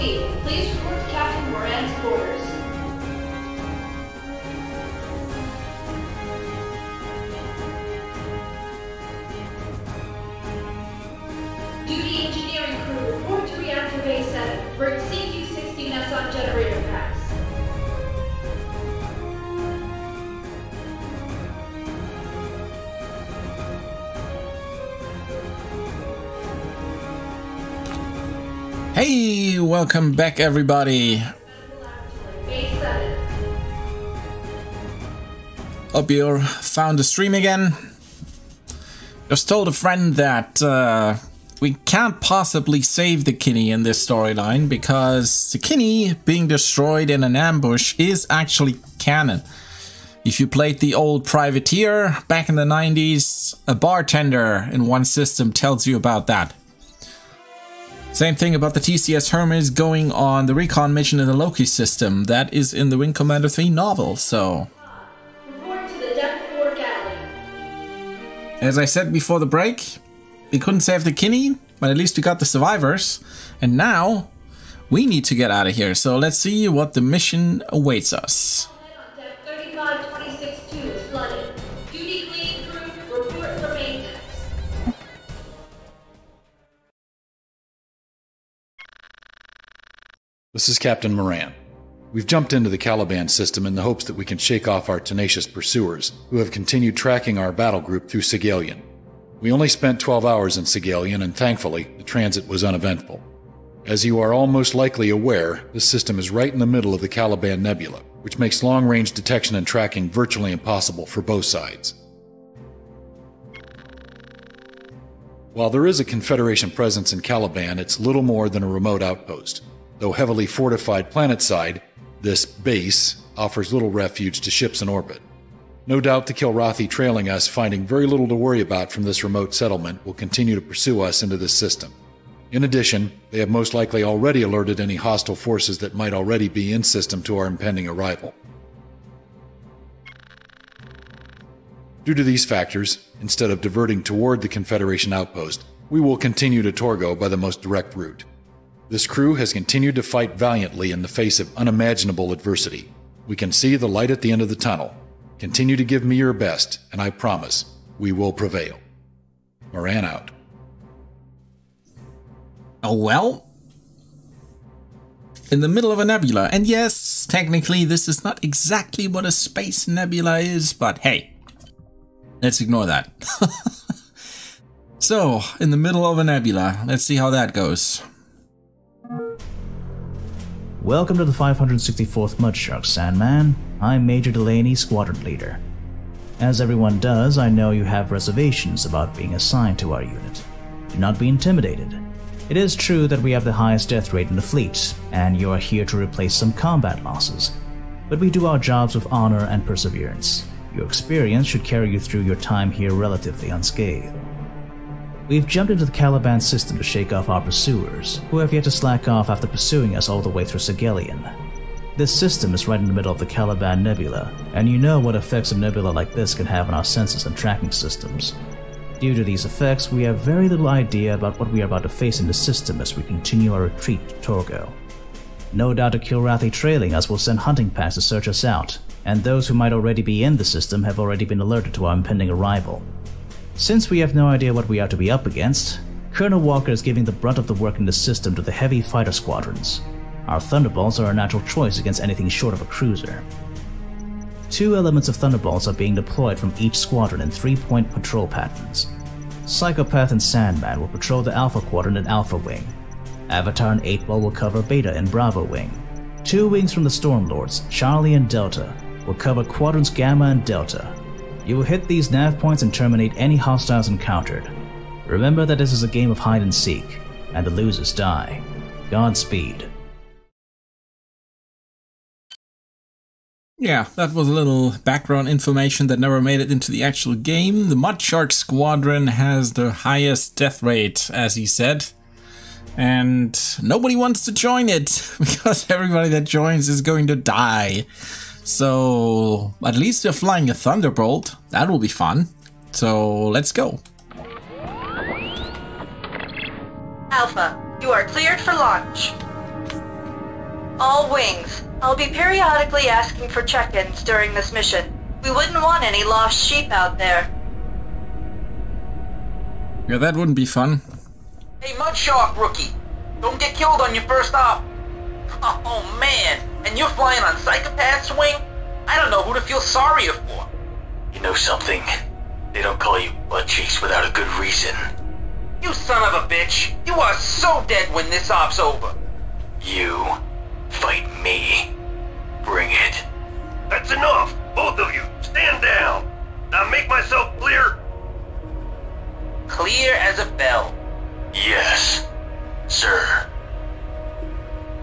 Copy. Please report to Captain Moran's quarters. Duty engineering crew, report to reactor base 7 for CQ-16S on generator packs. Hey, welcome back everybody. Hope you found the stream again. Just told a friend that we can't possibly save the Kinney in this storyline because the Kinney being destroyed in an ambush is actually canon. If you played the old Privateer back in the 90s, a bartender in one system tells you about that. Same thing about the TCS Hermes going on the recon mission in the Loki system. That is in the Wing Commander 3 novel, so... Report to the Deck 4 galley. As I said before the break, we couldn't save the Kinney, but at least we got the survivors. And now, we need to get out of here, so let's see what the mission awaits us. Deck 35262 is flooded. Duty cleaning crew, report for maintenance. This is Captain Moran. We've jumped into the Caliban system in the hopes that we can shake off our tenacious pursuers, who have continued tracking our battle group through Sagalian. We only spent 12 hours in Sagalian, and thankfully, the transit was uneventful. As you are all most likely aware, this system is right in the middle of the Caliban Nebula, which makes long-range detection and tracking virtually impossible for both sides. While there is a Confederation presence in Caliban, it's little more than a remote outpost. Though heavily fortified planetside, this base offers little refuge to ships in orbit. No doubt the Kilrathi trailing us, finding very little to worry about from this remote settlement, will continue to pursue us into this system. In addition, they have most likely already alerted any hostile forces that might already be in system to our impending arrival. Due to these factors, instead of diverting toward the Confederation outpost, we will continue to Torgo by the most direct route. This crew has continued to fight valiantly in the face of unimaginable adversity. We can see the light at the end of the tunnel. Continue to give me your best, and I promise we will prevail. Moran out. Oh well. In the middle of a nebula, and yes, technically this is not exactly what a space nebula is, but hey, let's ignore that. So, in the middle of a nebula, let's see how that goes. Welcome to the 564th Mudshark, Sandman. I'm Major Delaney, Squadron Leader. As everyone does, I know you have reservations about being assigned to our unit. Do not be intimidated. It is true that we have the highest death rate in the fleet, and you are here to replace some combat losses. But we do our jobs with honor and perseverance. Your experience should carry you through your time here relatively unscathed. We've jumped into the Caliban system to shake off our pursuers, who have yet to slack off after pursuing us all the way through Sagalian. This system is right in the middle of the Caliban Nebula, and you know what effects a nebula like this can have on our sensors and tracking systems. Due to these effects, we have very little idea about what we are about to face in the system as we continue our retreat to Torgo. No doubt the Kilrathi trailing us will send hunting packs to search us out, and those who might already be in the system have already been alerted to our impending arrival. Since we have no idea what we are to be up against, Colonel Walker is giving the brunt of the work in the system to the heavy fighter squadrons. Our Thunderbolts are a natural choice against anything short of a cruiser. 2 elements of Thunderbolts are being deployed from each squadron in 3-point patrol patterns. Psychopath and Sandman will patrol the Alpha Quadrant and Alpha Wing. Avatar and 8-Ball will cover Beta and Bravo Wing. 2 wings from the Stormlords, Charlie and Delta, will cover Quadrants Gamma and Delta. You will hit these nav points and terminate any hostiles encountered. Remember that this is a game of hide and seek, and the losers die. Godspeed. Yeah, that was a little background information that never made it into the actual game. The Mudshark Squadron has the highest death rate, as he said. And nobody wants to join it, because everybody that joins is going to die. So, at least they're flying a Thunderbolt. That will be fun. So, let's go. Alpha, you are cleared for launch. All wings. I'll be periodically asking for check-ins during this mission. We wouldn't want any lost sheep out there. Yeah, that wouldn't be fun. Hey, Mudshark rookie. Don't get killed on your first op. Oh man, and you're flying on Psychopath's wing? I don't know who to feel sorrier for. You know something? They don't call you butt cheeks without a good reason. You son of a bitch! You are so dead when this op's over. You fight me. Bring it. That's enough! Both of you, stand down! Now make myself clear! Clear as a bell. Yes, sir.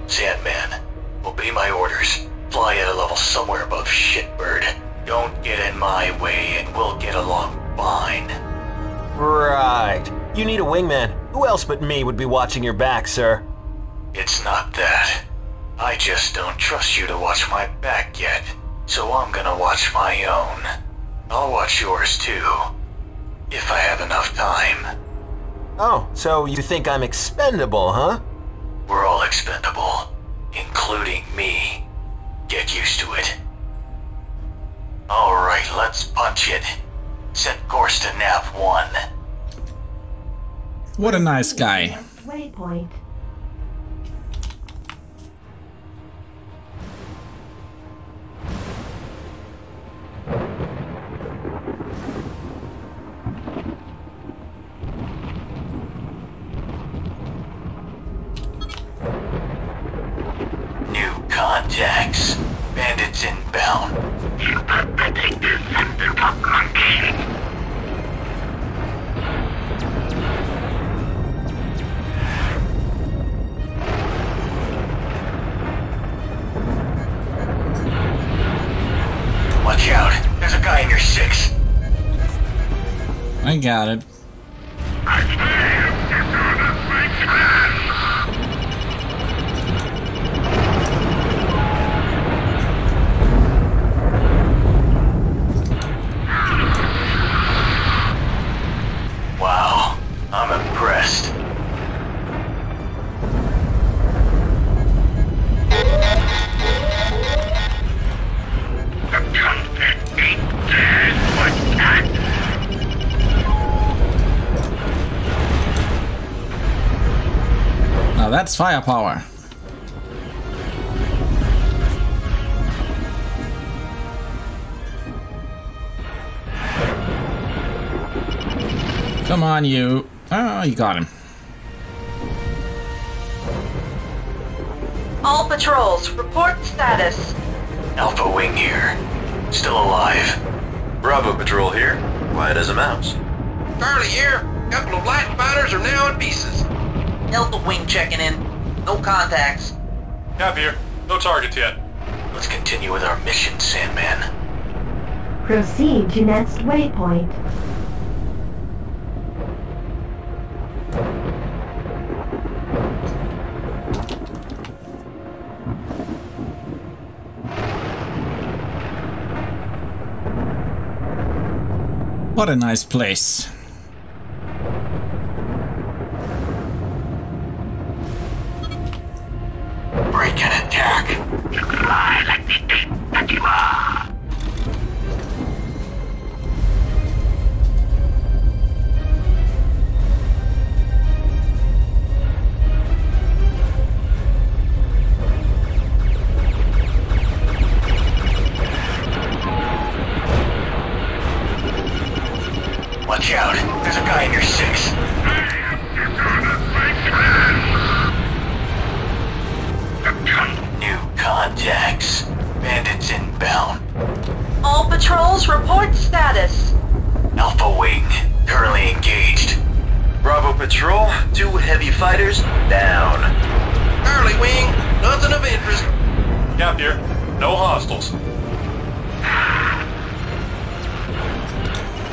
Sandman, obey my orders. Fly at a level somewhere above shitbird. Don't get in my way and we'll get along fine. Right. You need a wingman. Who else but me would be watching your back, sir? It's not that. I just don't trust you to watch my back yet. So I'm gonna watch my own. I'll watch yours too. If I have enough time. Oh, so you think I'm expendable, huh? We're all expendable, including me. Get used to it. Alright, let's punch it. Set course to nav 1. What a nice guy. Waypoint. New contacts. Bandits inbound. Watch out. There's a guy in your 6. I got it. Wow, I'm impressed. Now that's firepower. Come on, you. Oh, you got him. All patrols, report status. Alpha Wing here. Still alive. Bravo Patrol here. Quiet as a mouse. Charlie here. Couple of light fighters are now in pieces. Delta Wing checking in. No contacts. Cap here. No targets yet. Let's continue with our mission, Sandman. Proceed to next waypoint. What a nice place. Break and attack. Fly like the ape that you are. Watch out. There's a guy in your 6. New contacts. Bandits inbound. All patrols, report status. Alpha Wing. Currently engaged. Bravo Patrol, 2 heavy fighters down. Charlie Wing, nothing of interest. Cap here. No hostiles.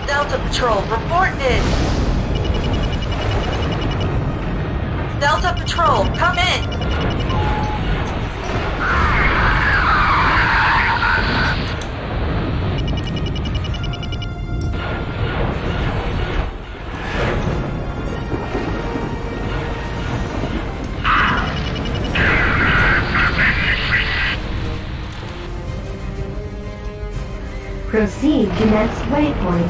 Delta Patrol, report in. Delta Patrol, come in. Proceed to next waypoint.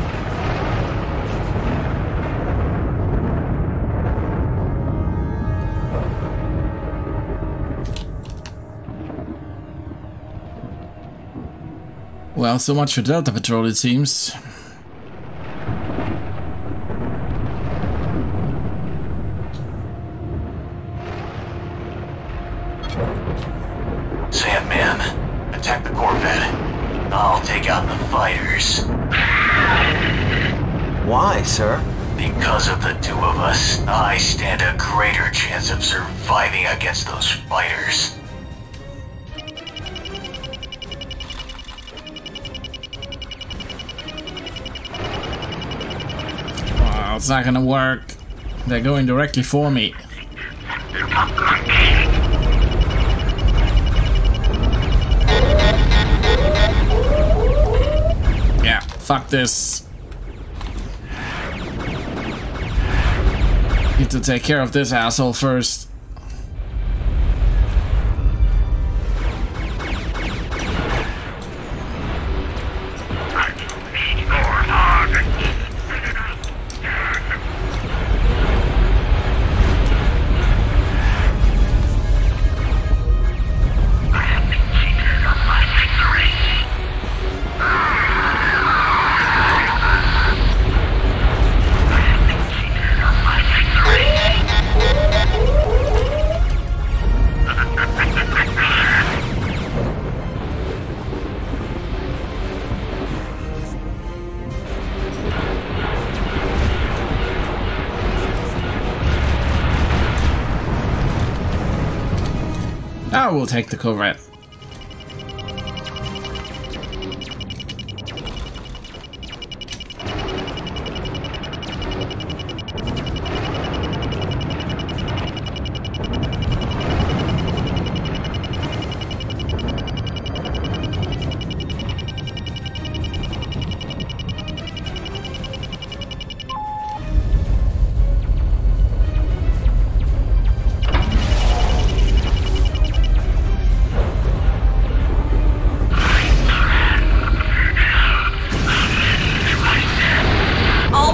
Well, so much for Delta Patrol, it seems. Sandman, attack the Corvette. I'll take out the fighters. Why, sir? Because of the two of us, I stand a greater chance of surviving against those fighters. Oh, it's not gonna work. They're going directly for me. Yeah, fuck this. Need to take care of this asshole first. I will take the Corvette.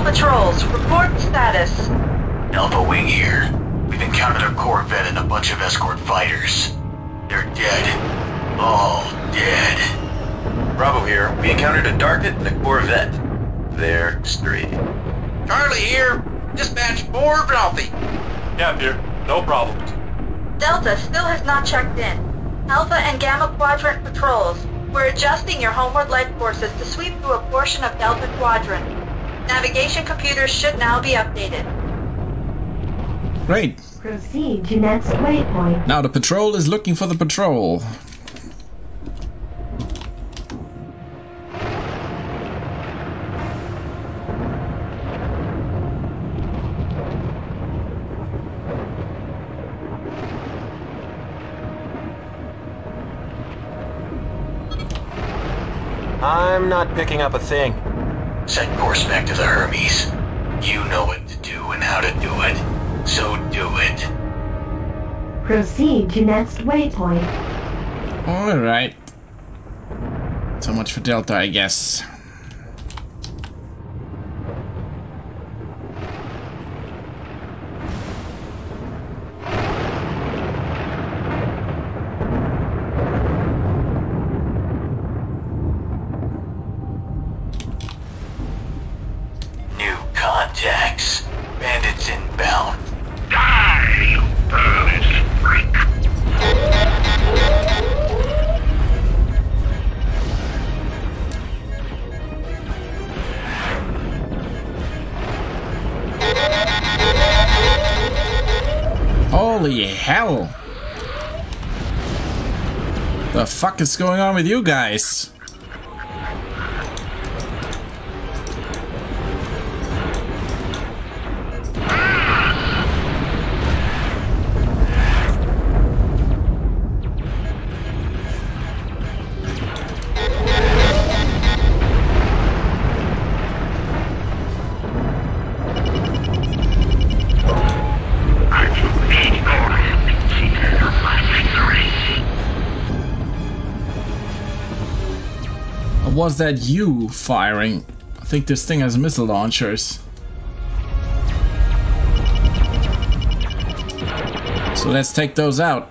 Patrols, report status. Alpha Wing here. We've encountered a Corvette and a bunch of escort fighters. They're dead. All dead. Bravo here. We encountered a Darknet and a Corvette. They're straight. Charlie here. Dispatch more Ralphie. Yeah, dear. No problems. Delta still has not checked in. Alpha and Gamma Quadrant patrols. We're adjusting your homeward leg courses to sweep through a portion of Delta Quadrant. Navigation computers should now be updated. Great. Proceed to next waypoint. Now the patrol is looking for the patrol. I'm not picking up a thing. Set course back to the Hermes. You know what to do and how to do it. So do it. Proceed to next waypoint. Alright. So much for Delta, I guess. Contacts. Bandits inbound. Die, you burlish freak! Holy hell! The fuck is going on with you guys? was that you firing? I think this thing has missile launchers. So let's take those out.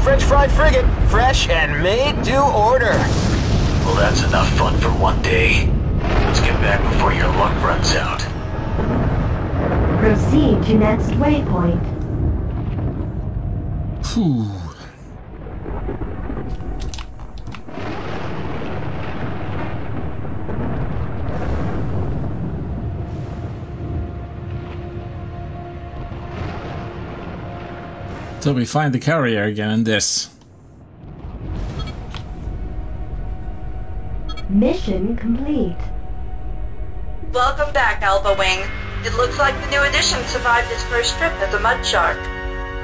French fried frigate, fresh and made to order. Well, that's enough fun for one day. Let's get back before your luck runs out. Proceed to next waypoint. Whew. Till we find the carrier again in this. Mission complete. Welcome back, Alpha Wing. It looks like the new addition survived his first trip as a mud shark.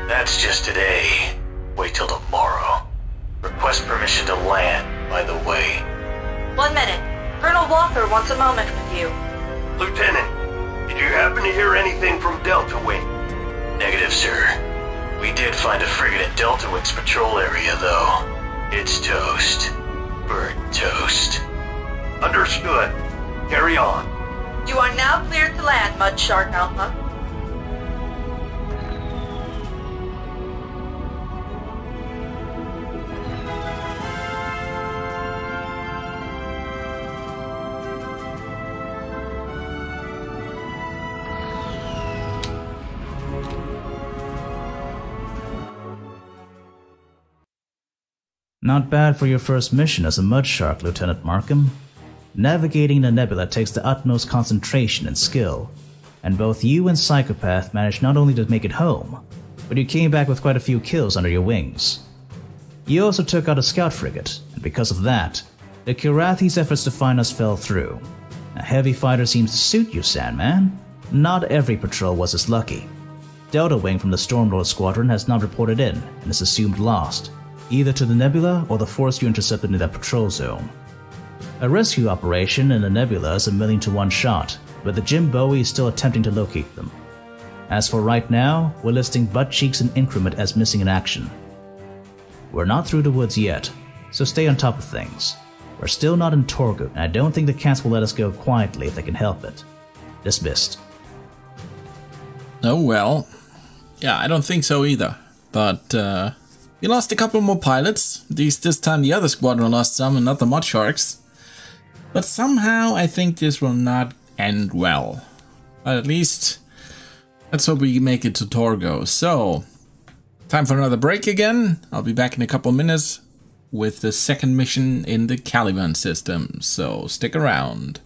That's just today. Wait till tomorrow. Request permission to land, by the way. 1 minute. Colonel Walker wants a moment with you. Lieutenant, did you happen to hear anything from Delta Wing? Negative, sir. We did find a frigate in Delta Wing's patrol area, though. It's toast. Burnt toast. Understood. Carry on. You are now cleared to land, Mud Shark Alpha. Not bad for your first mission as a mud shark, Lieutenant Markham. Navigating the nebula takes the utmost concentration and skill, and both you and Psychopath managed not only to make it home, but you came back with quite a few kills under your wings. You also took out a scout frigate, and because of that, the Kirathi's efforts to find us fell through. A heavy fighter seems to suit you, Sandman. Not every patrol was as lucky. Delta Wing from the Stormlord Squadron has not reported in, and is assumed lost, either to the nebula or the force you intercepted in that patrol zone. A rescue operation in the nebula is a 1,000,000 to 1 shot, but the Jim Bowie is still attempting to locate them. As for right now, we're listing Butt Cheeks and Increment as missing in action. We're not through the woods yet, so stay on top of things. We're still not in Torgu, and I don't think the cats will let us go quietly if they can help it. Dismissed. Oh well. Yeah, I don't think so either. But, we lost a couple more pilots. At least this time the other squadron lost some and not the Mud Sharks. But somehow I think this will not end well. But at least let's hope we make it to Torgo. So, time for another break again. I'll be back in a couple minutes with the second mission in the Caliban system. So stick around.